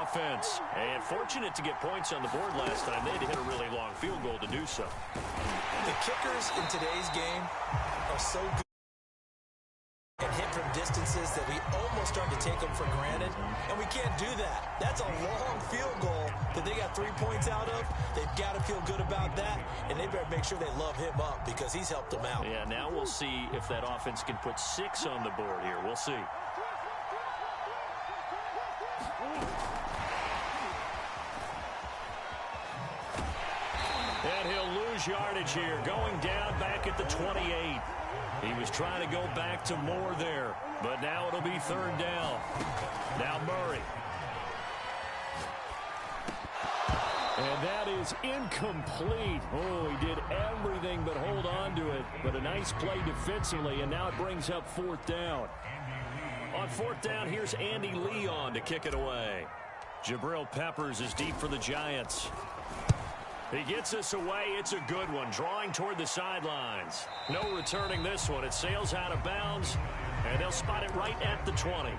offense. And fortunate to get points on the board last time. They had to hit a really long field goal to do so. The kickers in today's game are so good and hit from distances that we almost start to take them for granted, and we can't do that. That's a long field goal that they got 3 points out of. They've got to feel good about that, and they better make sure they love him up because he's helped them out. Yeah, now we'll see if that offense can put 6 on the board here. We'll see. And he'll lose yardage here, going down back at the 28. He was trying to go back to more there, but now it'll be third down. Now Murray. And that is incomplete. Oh, he did everything but hold on to it, but a nice play defensively, and now it brings up fourth down. On fourth down, here's Andy Leon to kick it away. Jabril Peppers is deep for the Giants. He gets us away. It's a good one, drawing toward the sidelines. No returning this one. It sails out of bounds, and they'll spot it right at the 20.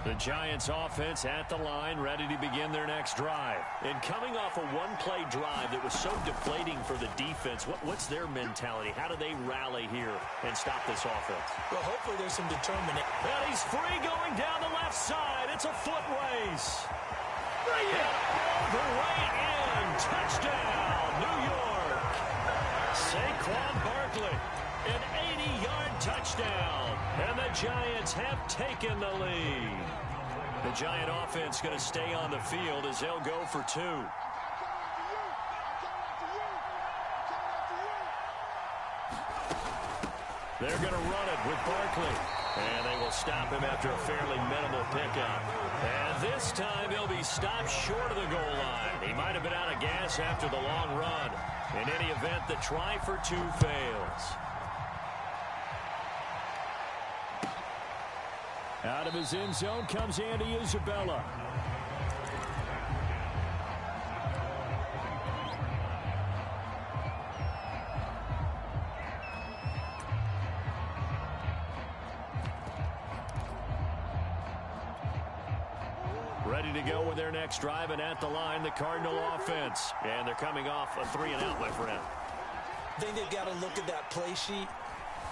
The Giants offense at the line, ready to begin their next drive. And coming off a one-play drive that was so deflating for the defense, what's their mentality? How do they rally here and stop this offense? Well, hopefully there's some determination. And he's free going down the left side. It's a foot race. Bring it all the way in. Touchdown, New York. Saquon Barkley, an 80-yard touchdown. And the Giants have taken the lead. The Giant offense going to stay on the field as they'll go for 2. They're going to run it with Barkley. And they will stop him after a fairly minimal pickup. And this time he'll be stopped short of the goal line. He might have been out of gas after the long run. In any event, the try for 2 fails. Out of his end zone comes Andy Isabella. Ready to go with their next drive, and at the line, the Cardinal offense. And they're coming off a 3-and-out, my friend. I think they've got to look at that play sheet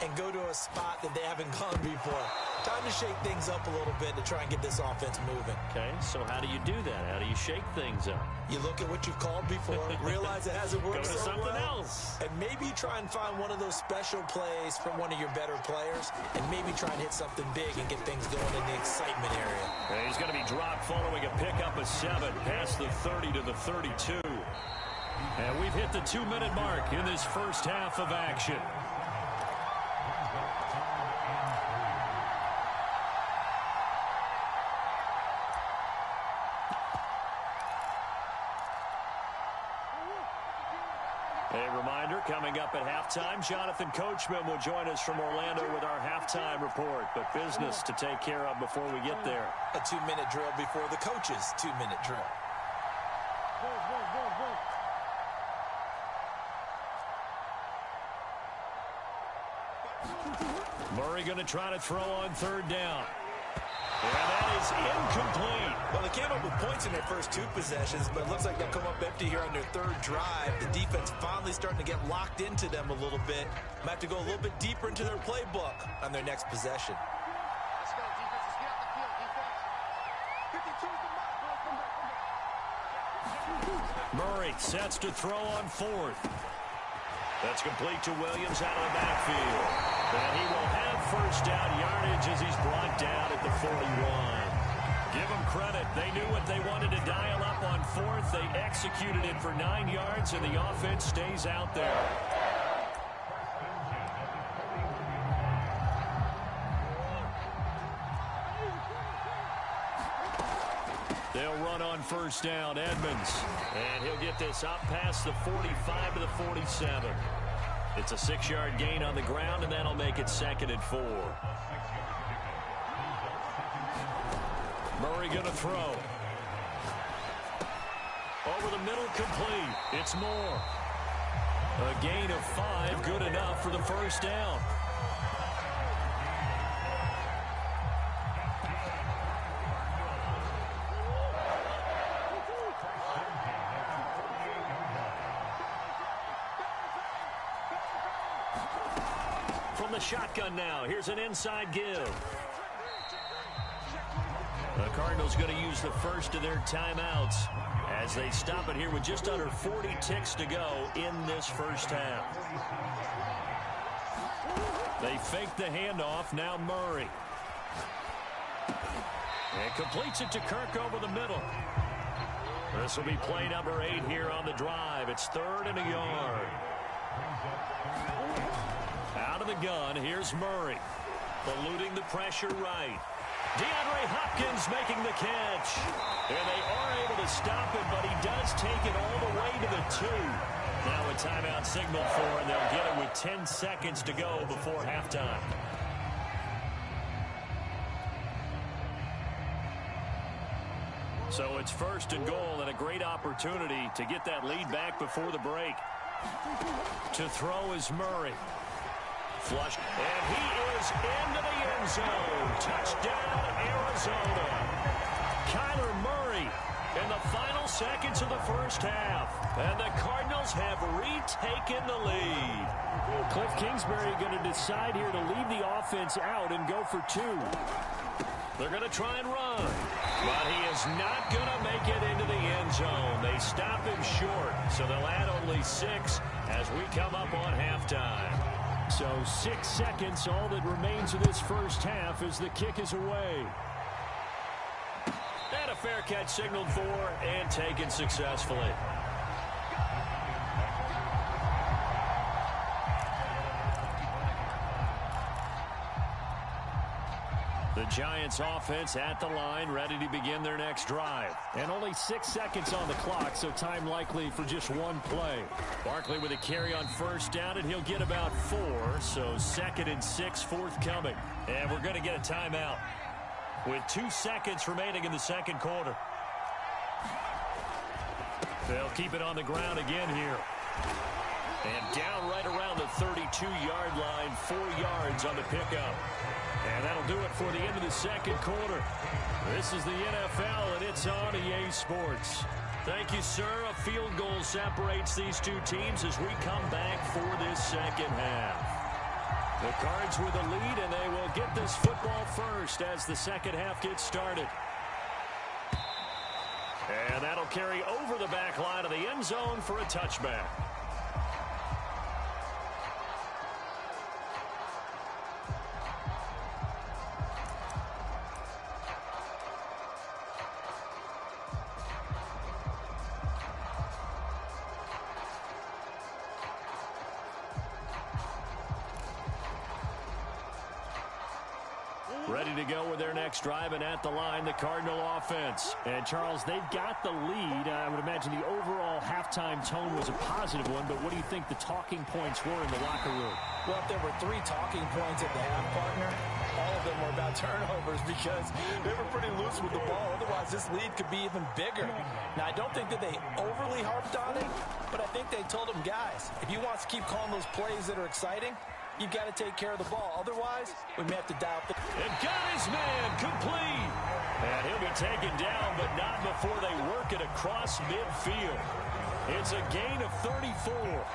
and go to a spot that they haven't gone before. Time to shake things up a little bit to try and get this offense moving. Okay, so how do you do that? How do you shake things up? You look at what you've called before, realize it hasn't worked Go to so something well, else. and maybe try and find one of those special plays from one of your better players, and maybe try and hit something big and get things going in the excitement area. And he's going to be dropped following a pickup of 7 past the 30 to the 32. And we've hit the 2-minute mark in this first half of action. A reminder, coming up at halftime, Jonathan Coachman will join us from Orlando with our halftime report. But business to take care of before we get there. A 2-minute drill before the coach's 2-minute drill. Murray going to try to throw on third down. And that is incomplete. Well, they came up with points in their first 2 possessions, but it looks like they'll come up empty here on their third drive. The defense finally starting to get locked into them a little bit. Might have to go a little bit deeper into their playbook on their next possession. Let's go, defense. Let's get out the field, defense. 52 is the mark. Murray sets to throw on fourth. That's complete to Williams out of the backfield. And he will have first down yardage as he's brought down at the 41. Give them credit. They knew what they wanted to dial up on fourth. They executed it for 9 yards, and the offense stays out there. They'll run on first down, Edmonds. And he'll get this up past the 45 to the 47. It's a 6-yard gain on the ground, and that'll make it 2nd and 4. Murray going to throw. Over the middle, complete. It's Moore. A gain of 5, good enough for the first down. from the shotgun now. Here's an inside give. The Cardinals going to use the first of their timeouts as they stop it here with just under 40 ticks to go in this first half. They fake the handoff. Now Murray. And completes it to Kirk over the middle. This will be play number 8 here on the drive. It's 3rd and a yard. Out of the gun, here's Murray. Eluding the pressure right. DeAndre Hopkins making the catch. And they are able to stop it, but he does take it all the way to the 2. Now a timeout signal for, and they'll get it with 10 seconds to go before halftime. So it's 1st and goal and a great opportunity to get that lead back before the break. To throw is Murray. Flush, and he is into the end zone. Touchdown, Arizona. Kyler Murray in the final seconds of the first half. And the Cardinals have retaken the lead. Cliff Kingsbury going to decide here to leave the offense out and go for 2. They're going to try and run, but he is not going to make it into the end zone. They stop him short, so they'll add only 6 as we come up on halftime. So 6 seconds, all that remains of this first half as the kick is away. And a fair catch signaled for and taken successfully. The Giants offense at the line, ready to begin their next drive. And only 6 seconds on the clock, so time likely for just one play. Barkley with a carry on first down, and he'll get about 4, so 2nd and 6 forthcoming. And we're going to get a timeout with 2 seconds remaining in the second quarter. They'll keep it on the ground again here. And down right around the 32-yard line, 4 yards on the pickup. And that'll do it for the end of the second quarter. This is the NFL, and it's on EA Sports. Thank you, sir. A field goal separates these two teams as we come back for this second half. The Cards with a lead, and they will get this football first as the second half gets started. And that'll carry over the back line of the end zone for a touchback. Ready to go with their next drive, and at the line, the Cardinal offense. And, Charles, they've got the lead. I would imagine the overall halftime tone was a positive one, but what do you think the talking points were in the locker room? Well, if there were 3 talking points at the half, partner, all of them were about turnovers because they were pretty loose with the ball. Otherwise, this lead could be even bigger. Now, I don't think that they overly harped on it, but I think they told them, guys, if you want to keep calling those plays that are exciting, you've got to take care of the ball. Otherwise, we may have to dial up. And got his man complete. And he'll be taken down, but not before they work it across midfield. It's a gain of 34.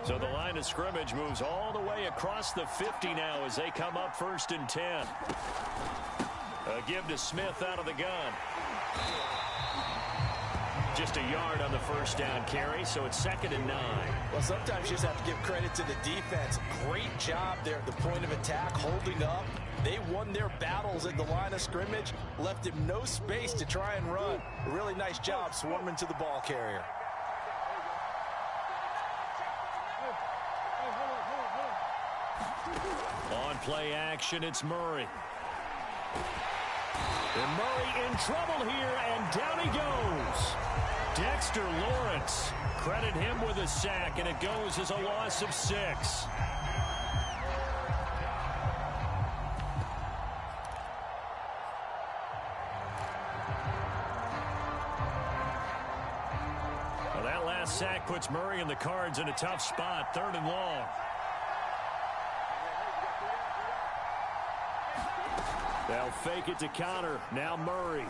So the line of scrimmage moves all the way across the 50 now as they come up 1st and 10. A give to Smith out of the gun. Just a yard on the first down carry, so it's 2nd and 9. Well, sometimes you just have to give credit to the defense. Great job there at the point of attack, holding up. They won their battles at the line of scrimmage, left him no space to try and run. A really nice job swarming to the ball carrier. On play action, it's Murray. And Murray in trouble here, and down he goes. Dexter Lawrence, credit him with a sack, and it goes as a loss of 6. Well, that last sack puts Murray and the Cards in a tough spot, 3rd and long. They'll fake it to counter. Now Murray.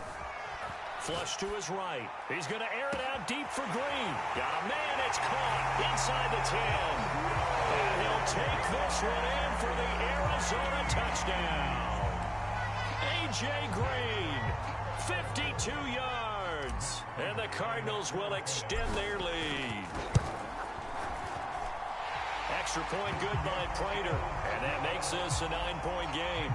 Flush to his right. He's going to air it out deep for Green. Got a man. It's caught inside the 10. And he'll take this one in for the Arizona touchdown. A.J. Green, 52 yards. And the Cardinals will extend their lead. Extra point good by Prater. And that makes this a 9-point game.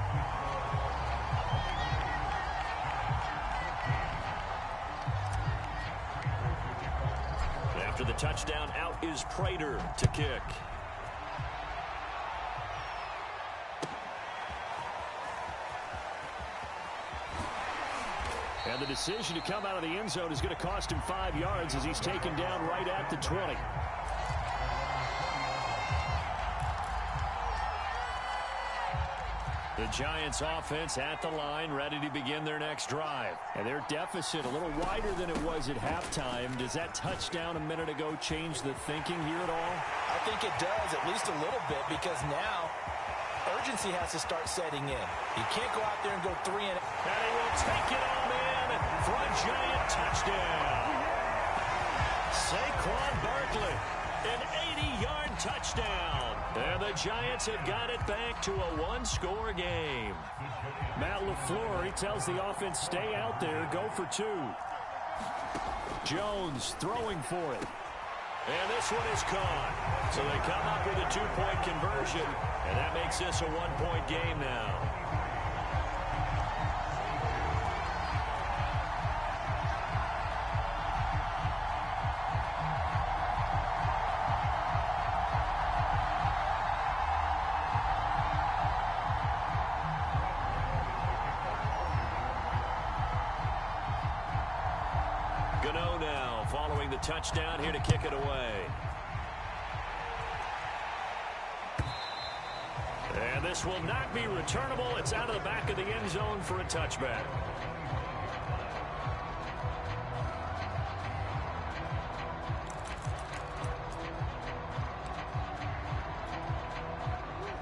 After the touchdown, out is Prater to kick. And the decision to come out of the end zone is going to cost him 5 yards as he's taken down right at the 20. The Giants offense at the line, ready to begin their next drive. And their deficit a little wider than it was at halftime. Does that touchdown a minute ago change the thinking here at all? I think it does, at least a little bit, because now urgency has to start setting in. You can't go out there and go 3 and he will take it home in for a Giant touchdown. Saquon Barkley, an 80-yard touchdown. And the Giants have got it back to a one-score game. Matt LaFleur, he tells the offense, stay out there, go for 2. Jones throwing for it. And this one is caught. So they come up with a 2-point conversion, and that makes this a 1-point game now. Gano now following the touchdown here to kick it away. And this will not be returnable. It's out of the back of the end zone for a touchback.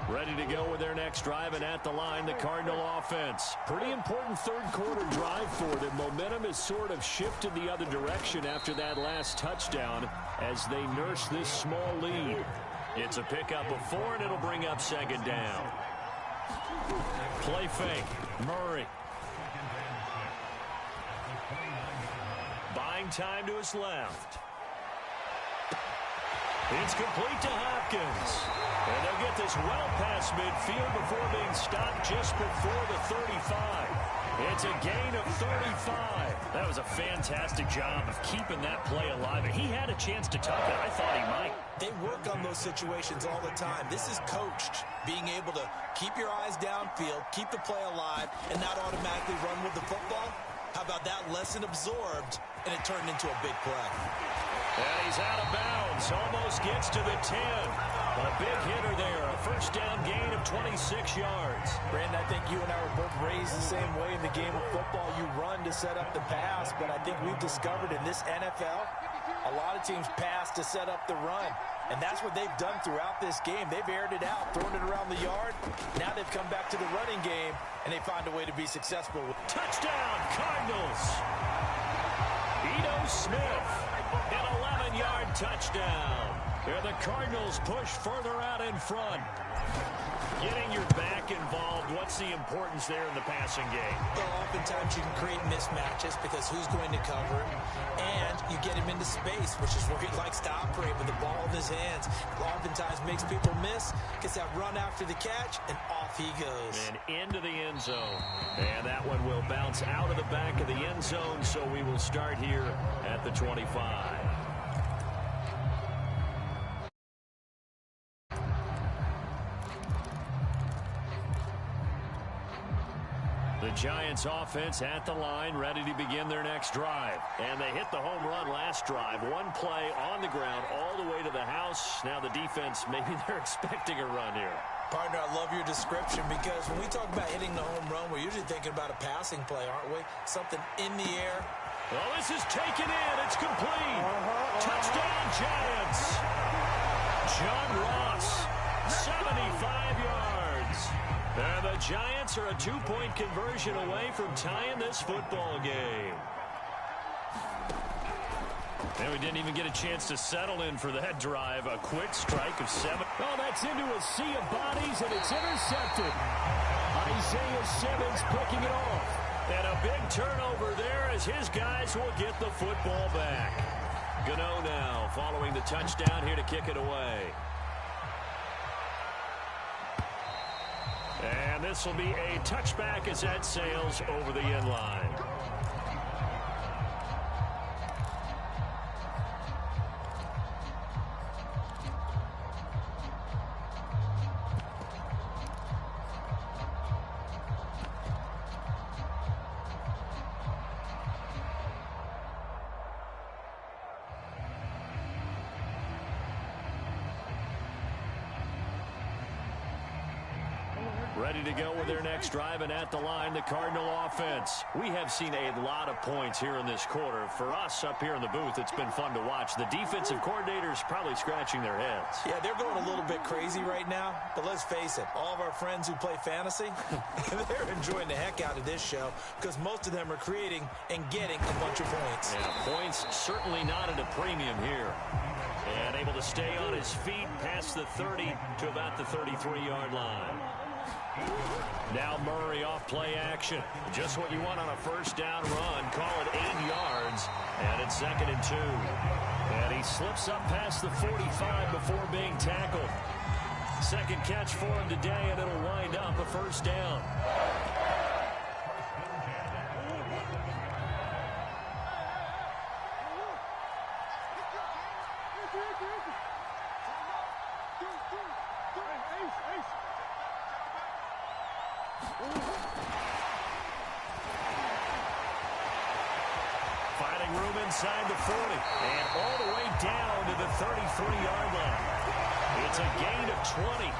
Ready to go with their next drive, and at the line, the Cardinal offense. Pretty important third-quarter drive for them. Momentum has sort of shifted the other direction after that last touchdown as they nurse this small lead. It's a pickup of 4, and it'll bring up second down. Play fake. Murray. Buying time to his left. It's complete to Hopkins. And they'll get this well past midfield before being stopped just before the 35. It's a gain of 35. That was a fantastic job of keeping that play alive. He had a chance to tuck it. I thought he might. They work on those situations all the time. This is coached, being able to keep your eyes downfield, keep the play alive, and not automatically run with the football. How about that lesson absorbed, and it turned into a big play. And he's out of bounds. Almost gets to the 10. A big hitter there. A first down gain of 26 yards. Brandon, I think you and I were both raised the same way in the game of football. You run to set up the pass, but I think we've discovered in this NFL, a lot of teams pass to set up the run. And that's what they've done throughout this game. They've aired it out, thrown it around the yard. Now they've come back to the running game, and they find a way to be successful. Touchdown, Cardinals. Ito Smith, an 11-yard touchdown. And the Cardinals push further out in front. Getting your back involved, what's the importance there in the passing game? Well, oftentimes you can create mismatches because who's going to cover him, and you get him into space, which is where he likes to operate with the ball in his hands. Oftentimes makes people miss, gets that run after the catch, and off he goes. And into the end zone. And that one will bounce out of the back of the end zone, so we will start here at the 25. The Giants offense at the line, ready to begin their next drive. And they hit the home run last drive. One play on the ground all the way to the house. Now the defense, maybe they're expecting a run here. Partner, I love your description because when we talk about hitting the home run, we're usually thinking about a passing play, aren't we? Something in the air. Well, this is taken in. It's complete. Touchdown, Giants. John Ross 75 yards. And the Giants are a 2-point conversion away from tying this football game. And we didn't even get a chance to settle in for that drive. A quick strike of 7. Oh, that's into a sea of bodies, and it's intercepted. Isaiah Simmons picking it off. And a big turnover there as his guys will get the football back. Gano now following the touchdown here to kick it away. And this will be a touchback as that sails over the end line. Ready to go with their next drive, and at the line, the Cardinal offense. We have seen a lot of points here in this quarter. For us up here in the booth, it's been fun to watch. The defensive coordinators probably scratching their heads. Yeah, they're going a little bit crazy right now, but let's face it, all of our friends who play fantasy, they're enjoying the heck out of this show because most of them are creating and getting a bunch of points. Yeah, points certainly not at a premium here. And able to stay on his feet past the 30 to about the 33-yard line. Now Murray off play action. Just what you want on a first down run. Call it 8 yards. And it's 2nd and 2. And he slips up past the 45 before being tackled. Second catch for him today, and it'll wind up a first down. Finding room inside the 40 and all the way down to the 33-yard line. It's a gain of 20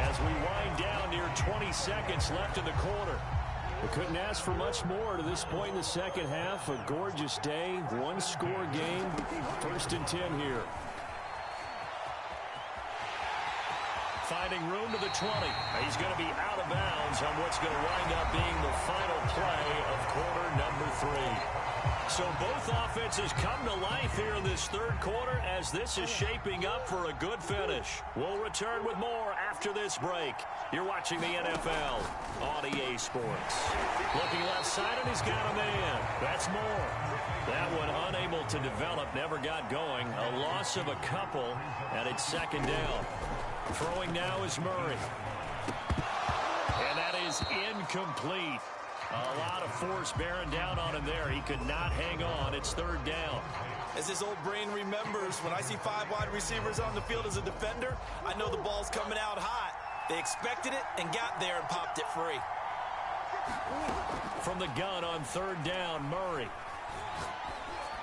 as we wind down near 20 seconds left in the quarter. We couldn't ask for much more to this point in the second half. A gorgeous day, one-score game, 1st and 10 here. Finding room to the 20. He's going to be out of bounds on what's going to wind up being the final play of quarter number 3. So both offenses come to life here in this third quarter as this is shaping up for a good finish. We'll return with more after this break. You're watching the NFL on EA Sports. Looking left side, and he's got a man. That's Moore. That one unable to develop, never got going. A loss of a couple, and it's 2nd down. Throwing now is Murray. And that is incomplete. A lot of force bearing down on him there. He could not hang on. It's 3rd down. As this old brain remembers, when I see 5 wide receivers on the field as a defender, I know the ball's coming out hot. They expected it and got there and popped it free. From the gun on 3rd down, Murray.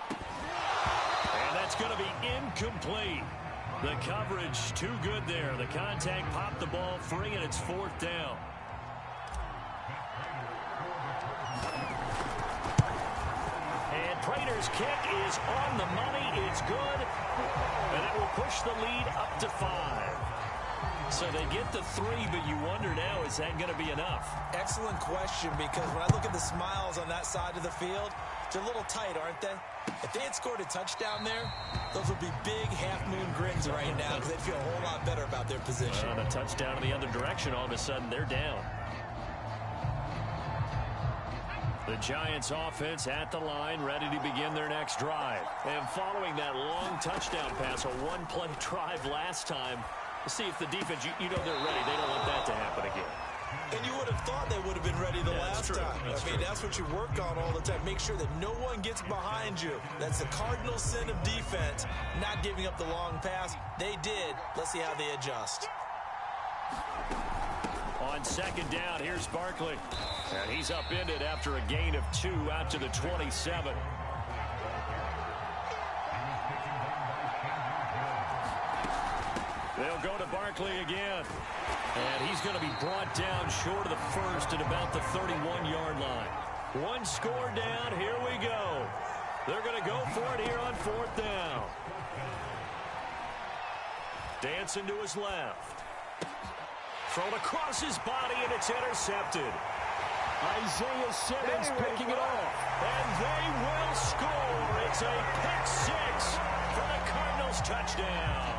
And that's going to be incomplete. The coverage too good there. The contact popped the ball free, and it's 4th down. And Prater's kick is on the money. It's good. And it will push the lead up to 5. So they get the 3, but you wonder now, is that going to be enough? Excellent question, because when I look at the smiles on that side of the field, they're a little tight, aren't they? If they had scored a touchdown there, those would be big half-moon grins right now because they'd feel a whole lot better about their position. On a touchdown in the other direction, all of a sudden they're down. The Giants offense at the line, ready to begin their next drive. And following that long touchdown pass, a one-play drive last time, to see if the defense, you know they're ready. They don't want that to happen again. And you would have thought they would have been ready the last time. I mean, that's what you work on all the time. Make sure that no one gets behind you. That's the cardinal sin of defense, not giving up the long pass. They did. Let's see how they adjust. On 2nd down, here's Barkley. And he's upended after a gain of 2 out to the 27. They'll go to Barkley again. And he's going to be brought down short of the first at about the 31-yard line. One score down. Here we go. They're going to go for it here on 4th down. Dancing to his left. Thrown across his body, and it's intercepted. Isaiah Simmons picking it off. And they will score. It's a pick six for the Cardinals touchdown.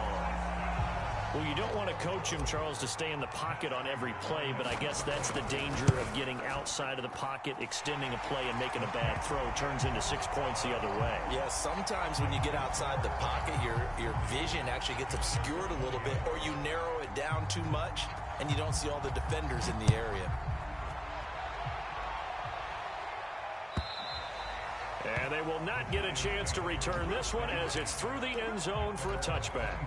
Well, you don't want to coach him, Charles, to stay in the pocket on every play, but I guess that's the danger of getting outside of the pocket, extending a play, and making a bad throw. Turns into 6 points the other way. Yeah, sometimes when you get outside the pocket, your vision actually gets obscured a little bit, or you narrow it down too much, and you don't see all the defenders in the area. And they will not get a chance to return this one as it's through the end zone for a touchback.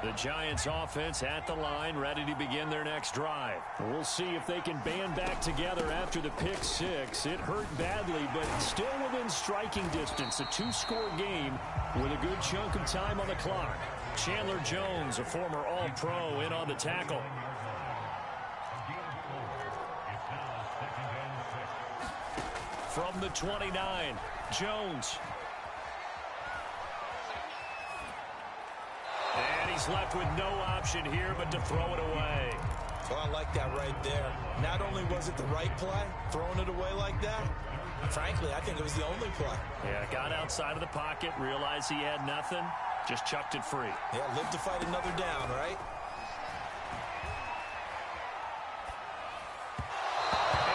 The Giants offense at the line, ready to begin their next drive. We'll see if they can band back together after the pick six. It hurt badly, but still within striking distance. A two-score game with a good chunk of time on the clock. Chandler Jones, a former All-Pro, in on the tackle. From the 29, Jones. And he's left with no option here but to throw it away. Well, I like that right there. Not only was it the right play, throwing it away like that, frankly, I think it was the only play. Yeah, got outside of the pocket, realized he had nothing, just chucked it free. Yeah, live to fight another down, right?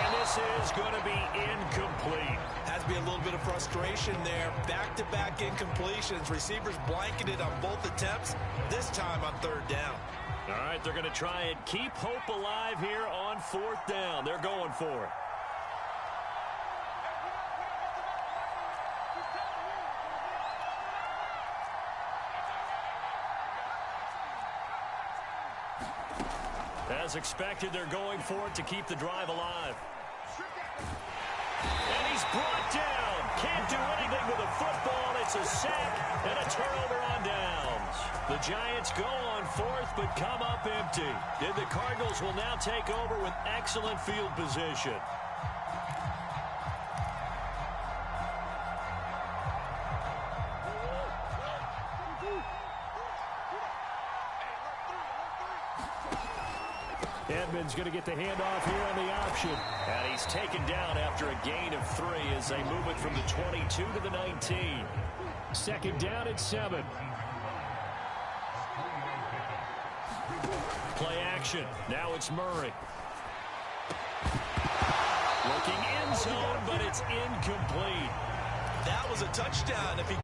And this is going to be incomplete. Has to be a little bit of frustration there. Back-to-back incompletions. Receivers blanketed on both attempts, this time on third down. All right, they're going to try and keep hope alive here on fourth down. They're going for it. As expected, they're going for it to keep the drive alive. And he's brought down. Can't do anything with the football. It's a sack and a turnover on downs. The Giants go on fourth but come up empty. And the Cardinals will now take over with excellent field position. Edmonds going to get the handoff here on the option. And he's taken down after a gain of 3 as they move it from the 22 to the 19. Second down at 7. Play action. Now it's Murray. Looking end zone, but it's incomplete. That was a touchdown. If he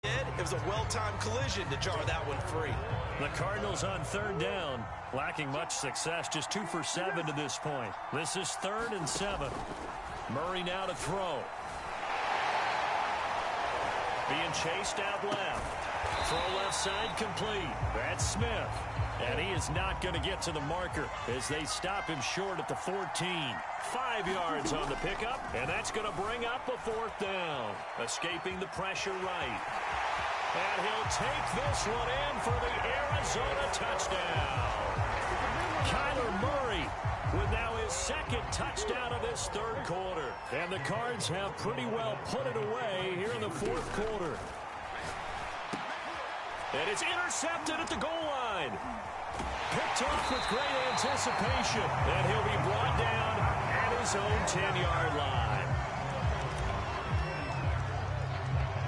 did, it was a well-timed collision to jar that one free. The Cardinals on third down, lacking much success, just 2 for 7 to this point. This is 3rd and 7. Murray now to throw. Being chased out left. Throw left side complete. That's Smith. And he is not going to get to the marker as they stop him short at the 14. 5 yards on the pickup, and that's going to bring up a 4th down. Escaping the pressure right. And he'll take this one in for the Arizona touchdown. Kyler Murray with now his 2nd touchdown of this 3rd quarter. And the Cards have pretty well put it away here in the 4th quarter. And it's intercepted at the goal line. Picked off with great anticipation. And he'll be brought down at his own 10-yard line.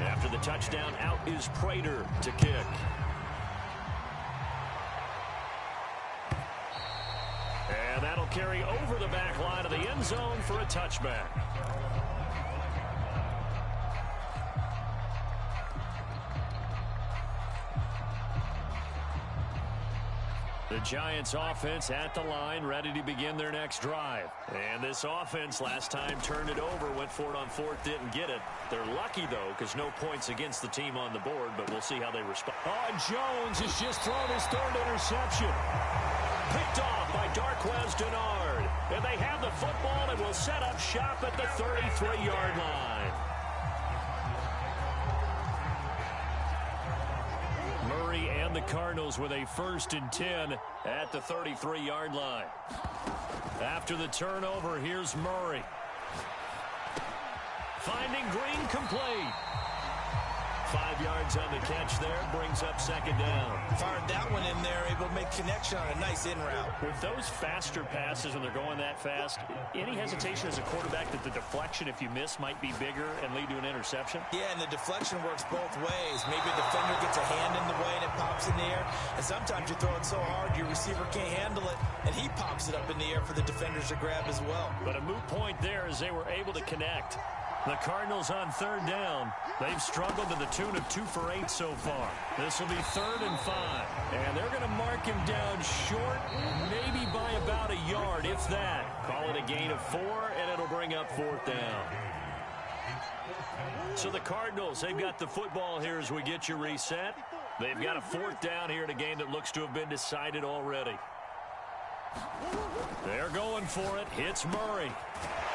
After the touchdown, out is Prater to kick. And that'll carry over the back line of the end zone for a touchback. The Giants offense at the line, ready to begin their next drive. And this offense last time turned it over, went for it on 4th, didn't get it. They're lucky, though, because no points against the team on the board, but we'll see how they respond. Oh, and Jones has just thrown his 3rd interception. Picked off by Darqueze Dennard. And they have the football and will set up shop at the 33-yard line. Murray and the Cardinals with a 1st and 10 at the 33-yard line. After the turnover, here's Murray. Finding Green complete. 5 yards on the catch there. Brings up second down. Fired that one in there, able to make connection on a nice in route. With those faster passes when they're going that fast, any hesitation as a quarterback that the deflection, if you miss, might be bigger and lead to an interception? Yeah, and the deflection works both ways. Maybe a defender gets a hand in the way and it pops in the air. And sometimes you throw it so hard your receiver can't handle it, and he pops it up in the air for the defenders to grab as well. But a moot point there as they were able to connect. The Cardinals on third down. They've struggled to the tune of 2 for 8 so far. This will be 3rd and 5. And they're going to mark him down short, maybe by about a yard, if that. Call it a gain of 4, and it'll bring up 4th down. So the Cardinals, they've got the football here as we get you reset. They've got a 4th down here in a game that looks to have been decided already. They're going for it. Hits Murray.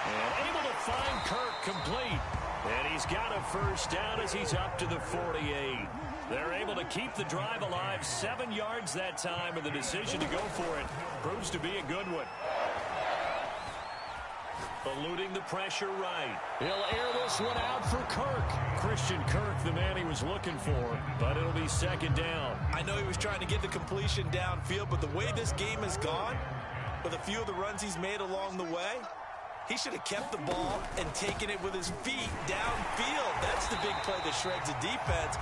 And able to find Kirk complete. And he's got a 1st down as he's up to the 48. They're able to keep the drive alive. 7 yards that time, and the decision to go for it proves to be a good one. Eluding the pressure right. He'll air this one out for Kirk. Christian Kirk, the man he was looking for, but it'll be 2nd down. I know he was trying to get the completion downfield, but the way this game has gone, with a few of the runs he's made along the way, he should have kept the ball and taken it with his feet downfield. That's the big play that shreds the defense.